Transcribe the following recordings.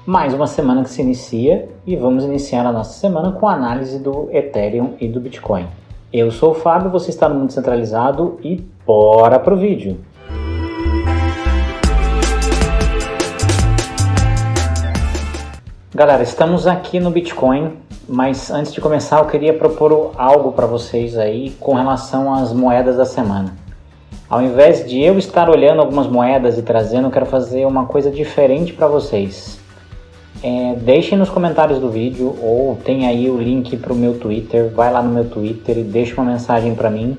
Mais uma semana que se inicia e vamos iniciar a nossa semana com a análise do Ethereum e do Bitcoin. Eu sou o Fábio, você está no Mundo Centralizado e bora pro vídeo! Galera, estamos aqui no Bitcoin, mas antes de começar eu queria propor algo para vocês aí com relação às moedas da semana. Ao invés de eu estar olhando algumas moedas e trazendo, eu quero fazer uma coisa diferente para vocês. Deixem nos comentários do vídeo ou tem aí o link para o meu Twitter, vai lá no meu Twitter e deixa uma mensagem para mim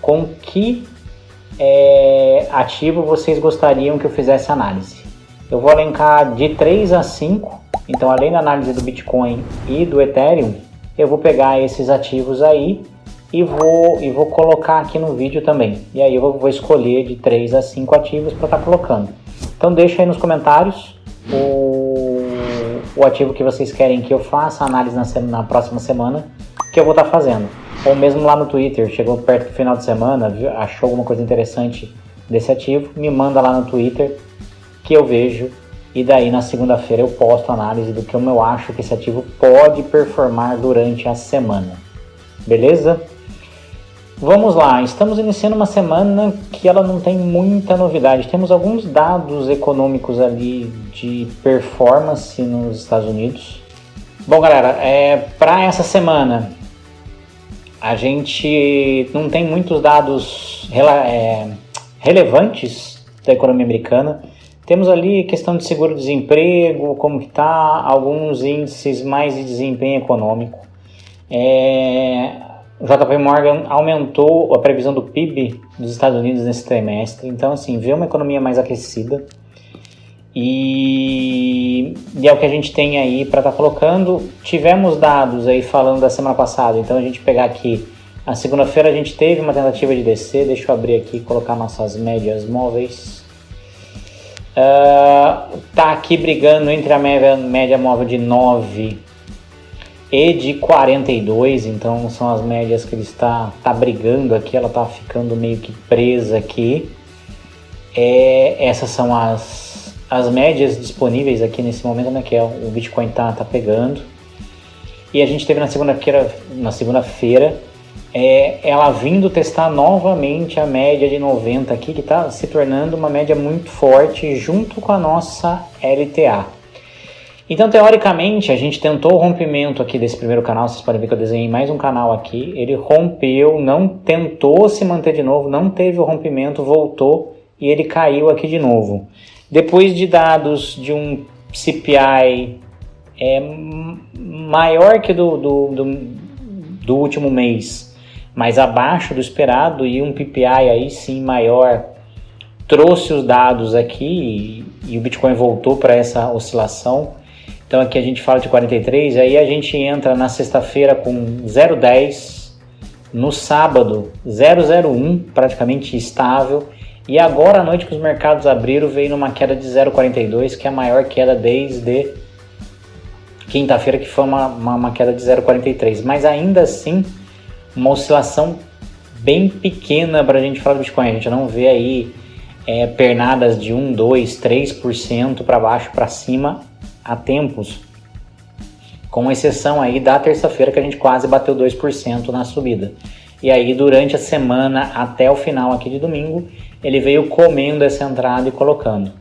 com que ativo vocês gostariam que eu fizesse análise. Eu vou elencar de 3 a 5, então além da análise do Bitcoin e do Ethereum, eu vou pegar esses ativos aí e vou colocar aqui no vídeo também. E aí eu vou escolher de 3 a 5 ativos para estar colocando. Então deixa aí nos comentários o ativo que vocês querem que eu faça análise na próxima semana, que eu vou estar fazendo. Ou mesmo lá no Twitter, chegou perto do final de semana, achou alguma coisa interessante desse ativo, me manda lá no Twitter que eu vejo e daí na segunda-feira eu posto a análise do que eu acho que esse ativo pode performar durante a semana. Beleza? Vamos lá, estamos iniciando uma semana que ela não tem muita novidade. Temos alguns dados econômicos ali de performance nos Estados Unidos. Bom, galera, para essa semana a gente não tem muitos dados relevantes da economia americana. Temos ali questão de seguro-desemprego, como que está, alguns índices mais de desempenho econômico. O JP Morgan aumentou a previsão do PIB dos Estados Unidos nesse trimestre, então assim, vê uma economia mais aquecida e é o que a gente tem aí para estar colocando. Tivemos dados aí falando da semana passada, então a gente pegar aqui, a segunda-feira a gente teve uma tentativa de descer, deixa eu abrir aqui e colocar nossas médias móveis. Tá aqui brigando entre a média móvel de 9 e de 42, então são as médias que ele está brigando aqui, ela está ficando meio que presa aqui. Essas são as médias disponíveis aqui nesse momento, né, que o Bitcoin tá pegando. E a gente teve na segunda-feira, ela vindo testar novamente a média de 90 aqui, que está se tornando uma média muito forte junto com a nossa LTA. Então, teoricamente, a gente tentou o rompimento aqui desse primeiro canal, vocês podem ver que eu desenhei mais um canal aqui, ele rompeu, não tentou se manter de novo, não teve o rompimento, voltou e ele caiu aqui de novo. Depois de dados de um CPI maior que do último mês, mas abaixo do esperado, e um PPI aí sim maior, trouxe os dados aqui e o Bitcoin voltou para essa oscilação. Então aqui a gente fala de 43, aí a gente entra na sexta-feira com 0,10, no sábado 0,01, praticamente estável, e agora à noite que os mercados abriram veio numa queda de 0,42, que é a maior queda desde quinta-feira, que foi uma queda de 0,43, mas ainda assim uma oscilação bem pequena para a gente falar do Bitcoin. A gente não vê aí pernadas de 1, 2, 3% para baixo, para cima há tempos, com exceção aí da terça-feira que a gente quase bateu 2% na subida. E aí durante a semana até o final aqui de domingo, ele veio comendo essa entrada e colocando.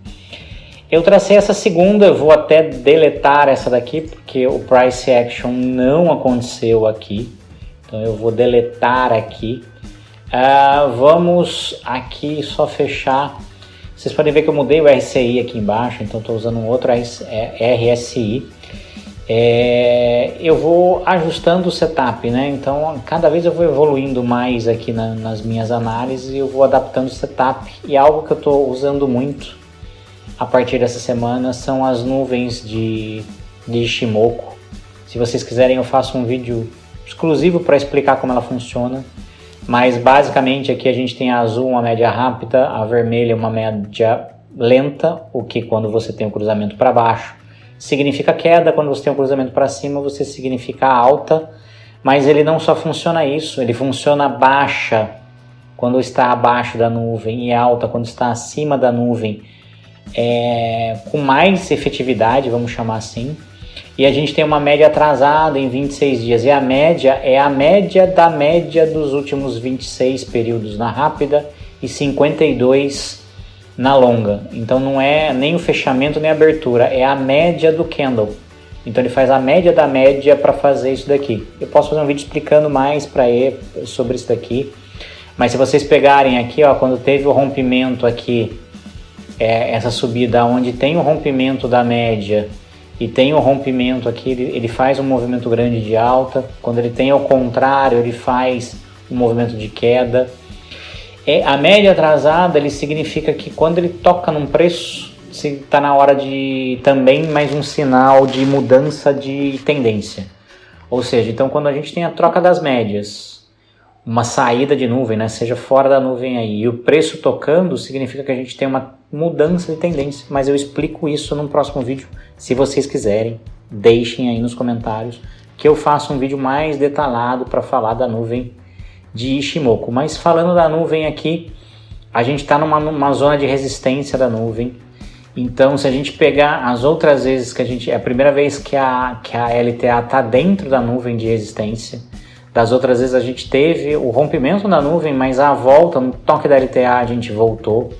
Eu tracei essa segunda, eu vou até deletar essa daqui, porque o Price Action não aconteceu aqui. Então eu vou deletar aqui. Vamos aqui só fechar. Vocês podem ver que eu mudei o RSI aqui embaixo, então estou usando um outro RSI. Eu vou ajustando o setup, né? Então cada vez eu vou evoluindo mais aqui nas minhas análises e eu vou adaptando o setup. E algo que eu estou usando muito a partir dessa semana são as nuvens de Ishimoku. Se vocês quiserem eu faço um vídeo exclusivo para explicar como ela funciona. Mas basicamente aqui a gente tem a azul uma média rápida, a vermelha uma média lenta, o que quando você tem o cruzamento para baixo significa queda, quando você tem o cruzamento para cima você significa alta, mas ele não só funciona isso, ele funciona baixa quando está abaixo da nuvem e alta quando está acima da nuvem. com mais efetividade, vamos chamar assim. E a gente tem uma média atrasada em 26 dias. E a média é a média da média dos últimos 26 períodos na rápida e 52 na longa. Então não é nem o fechamento nem a abertura, é a média do candle. Então ele faz a média da média para fazer isso daqui. Eu posso fazer um vídeo explicando mais para ele sobre isso daqui. Mas se vocês pegarem aqui, ó, quando teve o rompimento aqui, essa subida onde tem o rompimento da média e tem o rompimento aqui, ele faz um movimento grande de alta. Quando ele tem ao contrário, ele faz um movimento de queda. A média atrasada, ele significa que quando ele toca num preço, está na hora de também mais um sinal de mudança de tendência. Ou seja, então quando a gente tem a troca das médias, uma saída de nuvem, né, seja fora da nuvem aí, e o preço tocando, significa que a gente tem uma mudança de tendência. Mas eu explico isso num próximo vídeo. Se vocês quiserem, deixem aí nos comentários que eu faço um vídeo mais detalhado para falar da nuvem de Ichimoku. Mas falando da nuvem aqui, a gente está numa zona de resistência da nuvem. Então, se a gente pegar as outras vezes que é a primeira vez que a LTA está dentro da nuvem de resistência. Das outras vezes a gente teve o rompimento da nuvem, mas a volta, no toque da LTA a gente voltou.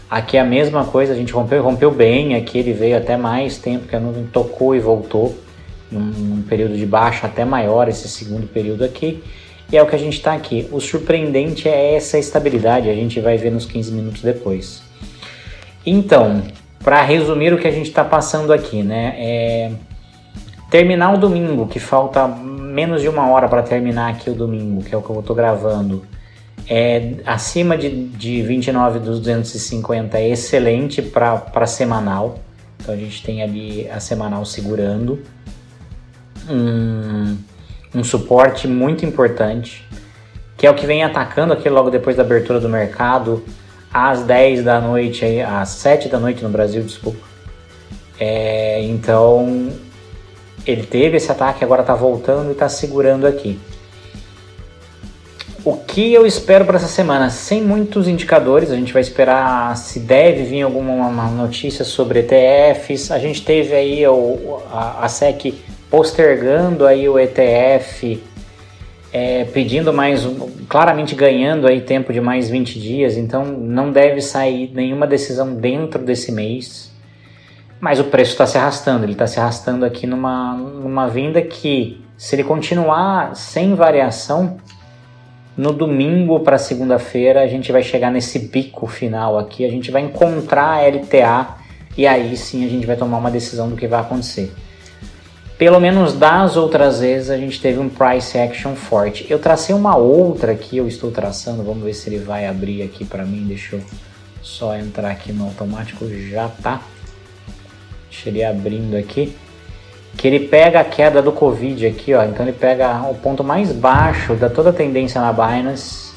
Aqui é a mesma coisa, a gente rompeu bem, aqui ele veio até mais tempo que a nuvem tocou e voltou. Num período de baixa até maior, esse segundo período aqui. E é o que a gente está aqui. O surpreendente é essa estabilidade, a gente vai ver nos 15 minutos depois. Então, para resumir o que a gente está passando aqui, né? Terminar o domingo, que falta menos de uma hora para terminar aqui o domingo, que é o que eu estou gravando, acima de 29.250 é excelente para semanal. Então a gente tem ali a semanal segurando. Um suporte muito importante, que é o que vem atacando aqui logo depois da abertura do mercado, às 10 da noite, às 7 da noite no Brasil, desculpa. Então, ele teve esse ataque, agora está voltando e está segurando aqui. O que eu espero para essa semana? Sem muitos indicadores, a gente vai esperar se deve vir alguma notícia sobre ETFs. A gente teve aí a SEC postergando aí o ETF, pedindo mais, claramente ganhando aí tempo de mais 20 dias, então não deve sair nenhuma decisão dentro desse mês, mas o preço está se arrastando, ele está se arrastando aqui numa venda que, se ele continuar sem variação, no domingo para segunda-feira a gente vai chegar nesse pico final aqui, a gente vai encontrar a LTA e aí sim a gente vai tomar uma decisão do que vai acontecer. Pelo menos das outras vezes a gente teve um price action forte. Eu tracei uma outra aqui, eu estou traçando, vamos ver se ele vai abrir aqui para mim. Deixa eu só entrar aqui no automático, já tá. Deixa ele abrindo aqui. Que ele pega a queda do Covid aqui, ó. Então ele pega o ponto mais baixo da toda a tendência na Binance.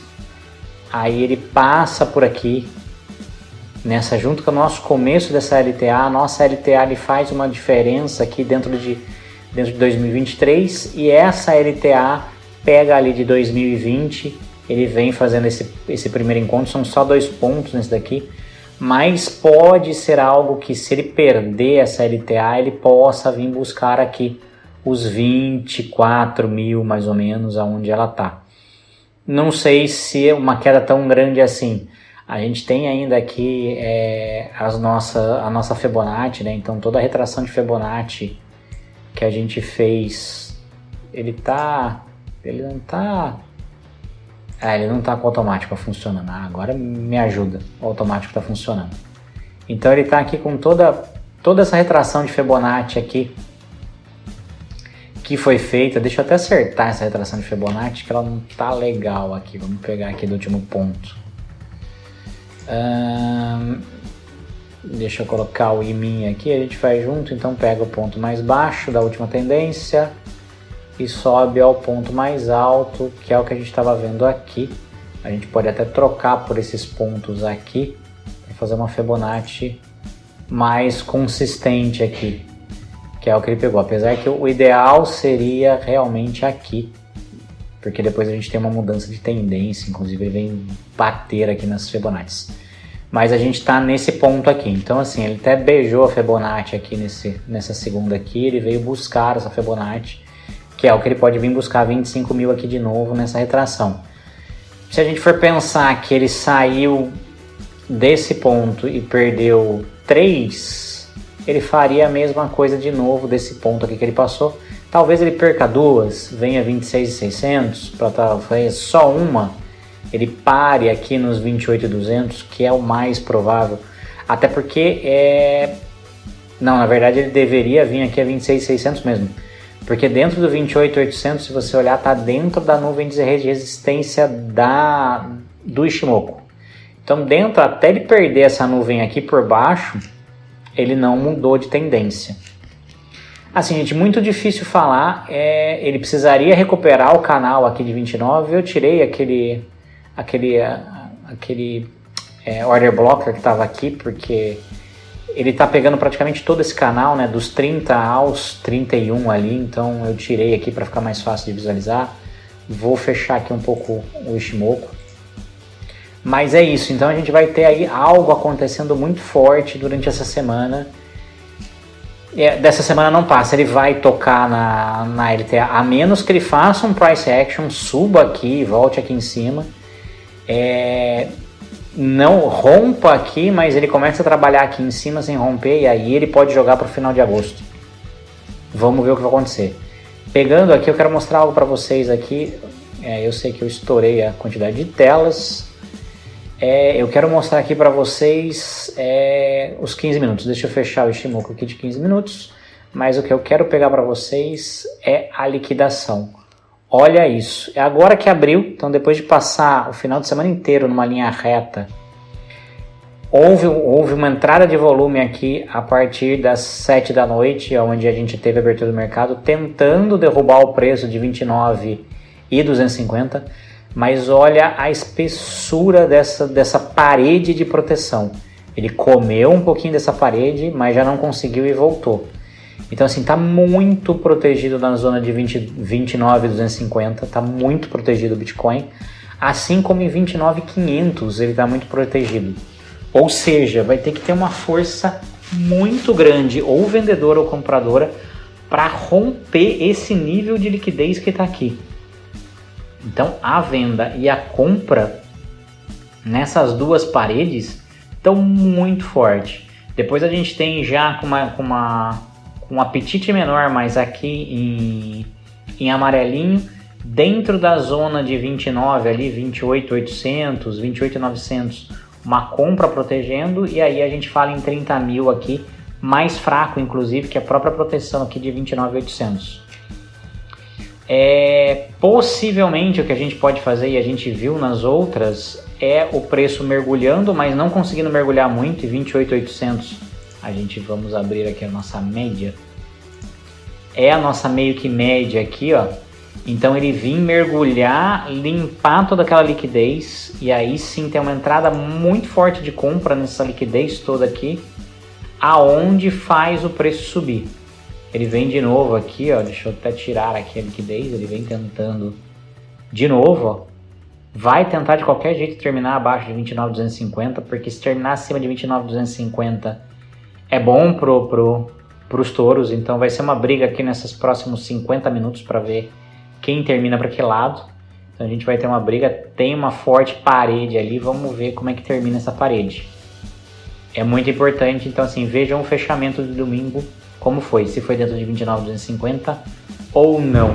Aí ele passa por aqui. Junto com o nosso começo dessa LTA, a nossa LTA ele faz uma diferença aqui dentro de 2023 e essa LTA pega ali de 2020, ele vem fazendo esse primeiro encontro, são só 2 pontos nesse daqui, mas pode ser algo que, se ele perder essa LTA, ele possa vir buscar aqui os 24 mil mais ou menos aonde ela tá. Não sei se é uma queda tão grande assim. A gente tem ainda aqui a nossa Fibonacci, né? Então toda a retração de Fibonacci que a gente fez, ele não tá com o automático funcionando. Agora me ajuda, o automático está funcionando. Então ele está aqui com toda essa retração de Fibonacci aqui que foi feita. Deixa eu até acertar essa retração de Fibonacci, que ela não tá legal aqui. Vamos pegar aqui do último ponto. Deixa eu colocar o IMIN aqui, a gente faz junto. Então pega o ponto mais baixo da última tendência e sobe ao ponto mais alto, que é o que a gente estava vendo aqui. A gente pode até trocar por esses pontos aqui para fazer uma Fibonacci mais consistente aqui, que é o que ele pegou. Apesar que o ideal seria realmente aqui, porque depois a gente tem uma mudança de tendência, inclusive ele vem bater aqui nas Fibonacci. Mas a gente está nesse ponto aqui. Então assim, ele até beijou a Fibonacci aqui nessa segunda aqui. Ele veio buscar essa Fibonacci, que é o que ele pode vir buscar 25 mil aqui de novo nessa retração. Se a gente for pensar que ele saiu desse ponto e perdeu 3, ele faria a mesma coisa de novo desse ponto aqui que ele passou. Talvez ele perca 2, venha 26.600 para talvez só uma. Ele pare aqui nos 28.200, que é o mais provável. Até porque não, na verdade ele deveria vir aqui a 26.600 mesmo. Porque dentro do 28.800, se você olhar, está dentro da nuvem de resistência do Ichimoku. Então dentro, até ele perder essa nuvem aqui por baixo, ele não mudou de tendência. Assim, gente, muito difícil falar. Ele precisaria recuperar o canal aqui de 29. Eu tirei aquele order blocker que estava aqui, porque ele está pegando praticamente todo esse canal, né, dos 30 aos 31 ali, então eu tirei aqui para ficar mais fácil de visualizar. Vou fechar aqui um pouco o Ichimoku. Mas é isso, então a gente vai ter aí algo acontecendo muito forte durante essa semana. Dessa semana não passa, ele vai tocar na LTA, a menos que ele faça um price action, suba aqui e volte aqui em cima. Não rompa aqui, mas ele começa a trabalhar aqui em cima sem romper, e aí ele pode jogar para o final de agosto. Vamos ver o que vai acontecer. Pegando aqui, eu quero mostrar algo para vocês aqui. Eu sei que eu estourei a quantidade de telas. Eu quero mostrar aqui para vocês os 15 minutos. Deixa eu fechar o Ichimoku aqui de 15 minutos. Mas o que eu quero pegar para vocês é a liquidação. Olha isso. É agora que abriu. Então depois de passar o final de semana inteiro numa linha reta, houve uma entrada de volume aqui a partir das 7 da noite, onde a gente teve a abertura do mercado, tentando derrubar o preço de 29.250. Mas olha a espessura dessa parede de proteção. Ele comeu um pouquinho dessa parede, mas já não conseguiu e voltou. Então assim, está muito protegido na zona de 29.250, está muito protegido o Bitcoin. Assim como em 29.500 ele está muito protegido. Ou seja, vai ter que ter uma força muito grande, ou vendedora ou compradora, para romper esse nível de liquidez que está aqui. Então a venda e a compra nessas duas paredes estão muito forte. Depois a gente tem já com um apetite menor, mas aqui em amarelinho, dentro da zona de 29 ali, 28.800, 28.900, uma compra protegendo, e aí a gente fala em 30 mil aqui, mais fraco inclusive que a própria proteção aqui de 29.800. Possivelmente o que a gente pode fazer, e a gente viu nas outras, é o preço mergulhando, mas não conseguindo mergulhar muito, e 28.800, vamos abrir aqui a nossa média, a nossa meio que média aqui, ó. Então ele vir mergulhar, limpar toda aquela liquidez, e aí sim tem uma entrada muito forte de compra nessa liquidez toda aqui, aonde faz o preço subir. Ele vem de novo aqui, ó, deixa eu até tirar aqui a liquidez, ele vem tentando de novo, ó. Vai tentar de qualquer jeito terminar abaixo de 29.250, porque se terminar acima de 29.250 é bom pros touros, então vai ser uma briga aqui nesses próximos 50 minutos para ver quem termina para que lado. Então a gente vai ter uma briga, tem uma forte parede ali, vamos ver como é que termina essa parede. É muito importante, então assim, vejam o fechamento de domingo, como foi, se foi dentro de 29.250 ou não.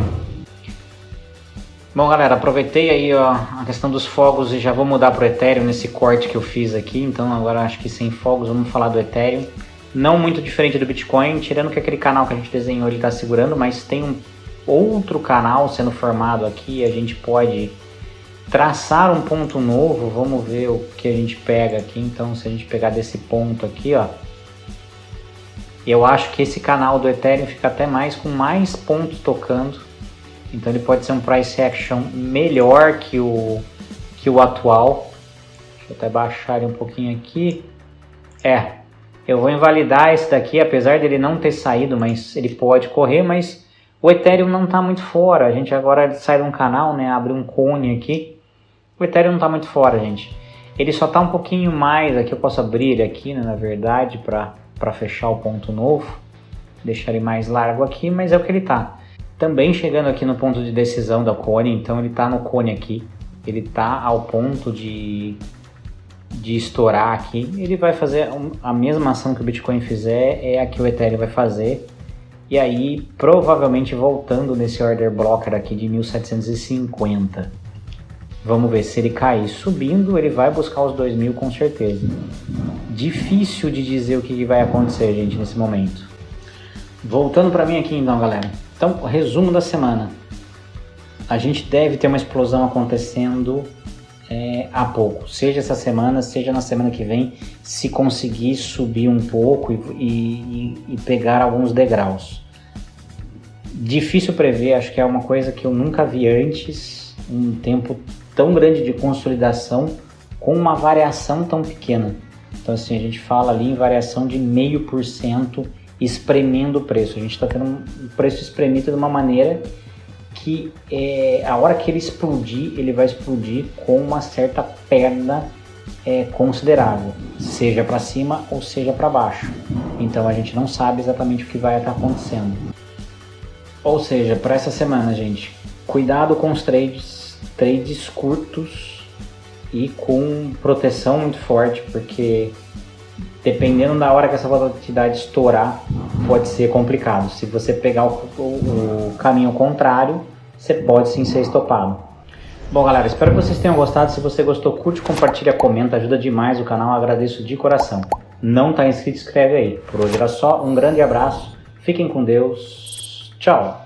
Bom galera, aproveitei aí ó, a questão dos fogos e já vou mudar para o Ethereum nesse corte que eu fiz aqui, então agora acho que sem fogos vamos falar do Ethereum. Não muito diferente do Bitcoin, tirando que aquele canal que a gente desenhou ele está segurando, mas tem um outro canal sendo formado aqui, a gente pode traçar um ponto novo, vamos ver o que a gente pega aqui. Então se a gente pegar desse ponto aqui, ó, eu acho que esse canal do Ethereum fica até com mais pontos tocando, então ele pode ser um price action melhor que o atual. Deixa eu até baixar ele um pouquinho aqui. Eu vou invalidar esse daqui, apesar dele não ter saído, mas ele pode correr, mas o Ethereum não está muito fora. A gente agora sai de um canal, né, abre um cone aqui. O Ethereum não está muito fora, gente. Ele só está um pouquinho mais, aqui eu posso abrir ele aqui, né, na verdade, para fechar o ponto novo. Deixar ele mais largo aqui, mas é o que ele está. Também chegando aqui no ponto de decisão da cone, então ele está no cone aqui. Ele está ao ponto de estourar aqui. Ele vai fazer a mesma ação que o Bitcoin fizer, é a que o Ethereum vai fazer. E aí, provavelmente voltando nesse order blocker aqui de 1750. Vamos ver se ele cair subindo, ele vai buscar os 2.000 com certeza. Difícil de dizer o que vai acontecer, gente, nesse momento. Voltando para mim aqui então, galera. Então, resumo da semana. A gente deve ter uma explosão acontecendo há pouco. Seja essa semana, seja na semana que vem, se conseguir subir um pouco e pegar alguns degraus. Difícil prever, acho que é uma coisa que eu nunca vi antes, um tempo tão grande de consolidação com uma variação tão pequena. Então assim, a gente fala ali em variação de 0,5% espremendo o preço. A gente está tendo um preço espremido de uma maneira que a hora que ele explodir, ele vai explodir com uma certa perda considerável, seja para cima ou seja para baixo. Então a gente não sabe exatamente o que vai estar acontecendo. Ou seja, para essa semana, gente, cuidado com os trades curtos e com proteção muito forte, porque dependendo da hora que essa volatilidade estourar, pode ser complicado. Se você pegar o caminho contrário, você pode sim ser estopado. Bom, galera, espero que vocês tenham gostado. Se você gostou, curte, compartilha, comenta, ajuda demais o canal, agradeço de coração. Não está inscrito, inscreve aí. Por hoje era só, um grande abraço, fiquem com Deus, tchau!